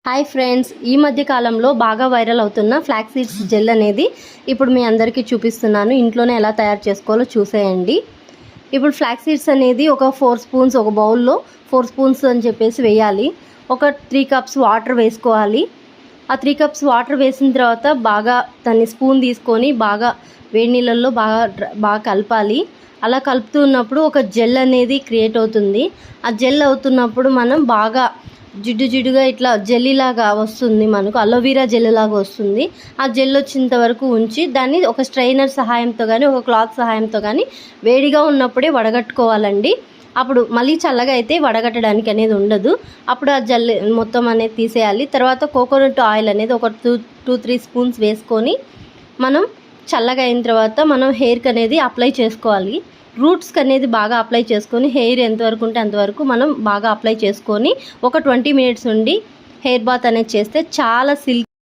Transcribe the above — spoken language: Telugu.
హాయ్ ఫ్రెండ్స్, ఈ మధ్య కాలంలో బాగా వైరల్ అవుతున్న ఫ్లాక్స్ సీడ్స్ జెల్ అనేది ఇప్పుడు మీ అందరికీ చూపిస్తున్నాను. ఇంట్లోనే ఎలా తయారు చేసుకోవాలో చూసేయండి. ఇప్పుడు ఫ్లాక్స్ సీడ్స్ అనేది ఒక 4 స్పూన్స్, ఒక బౌల్లో 4 స్పూన్స్ అని చెప్పేసి వేయాలి. ఒక 3 కప్స్ వాటర్ వేసుకోవాలి. ఆ 3 కప్స్ వాటర్ వేసిన తర్వాత బాగా దాన్ని స్పూన్ తీసుకొని బాగా వేడి నీళ్ళల్లో బాగా కలపాలి. అలా కలుపుతున్నప్పుడు ఒక జెల్ అనేది క్రియేట్ అవుతుంది. ఆ జెల్ అవుతున్నప్పుడు మనం బాగా జిడ్డుగా ఇట్లా జెల్లీలాగా వస్తుంది, మనకు అలోవెరా జెల్ లాగా వస్తుంది. ఆ జెల్ వచ్చేంత వరకు ఉంచి దాన్ని ఒక స్ట్రైనర్ సహాయంతో కానీ ఒక క్లాత్ సహాయంతో కానీ వేడిగా ఉన్నప్పుడే వడగట్టుకోవాలండి. అప్పుడు మళ్ళీ చల్లగా అయితే వడగట్టడానికి అనేది ఉండదు. అప్పుడు ఆ జెల్ మొత్తం అనేది తీసేయాలి. తర్వాత కోకోనట్ ఆయిల్ అనేది ఒక 2-3 స్పూన్స్ వేసుకొని మనం చల్లగా అయిన తర్వాత మనం హెయిర్కి అనేది అప్లై చేసుకోవాలి. రూట్స్కి అనేది బాగా అప్లై చేసుకొని హెయిర్ ఎంతవరకు ఉంటే అంతవరకు మనం బాగా అప్లై చేసుకొని ఒక 20 మినిట్స్ ఉండి హెయిర్ బాత్ అనేది చేస్తే చాలా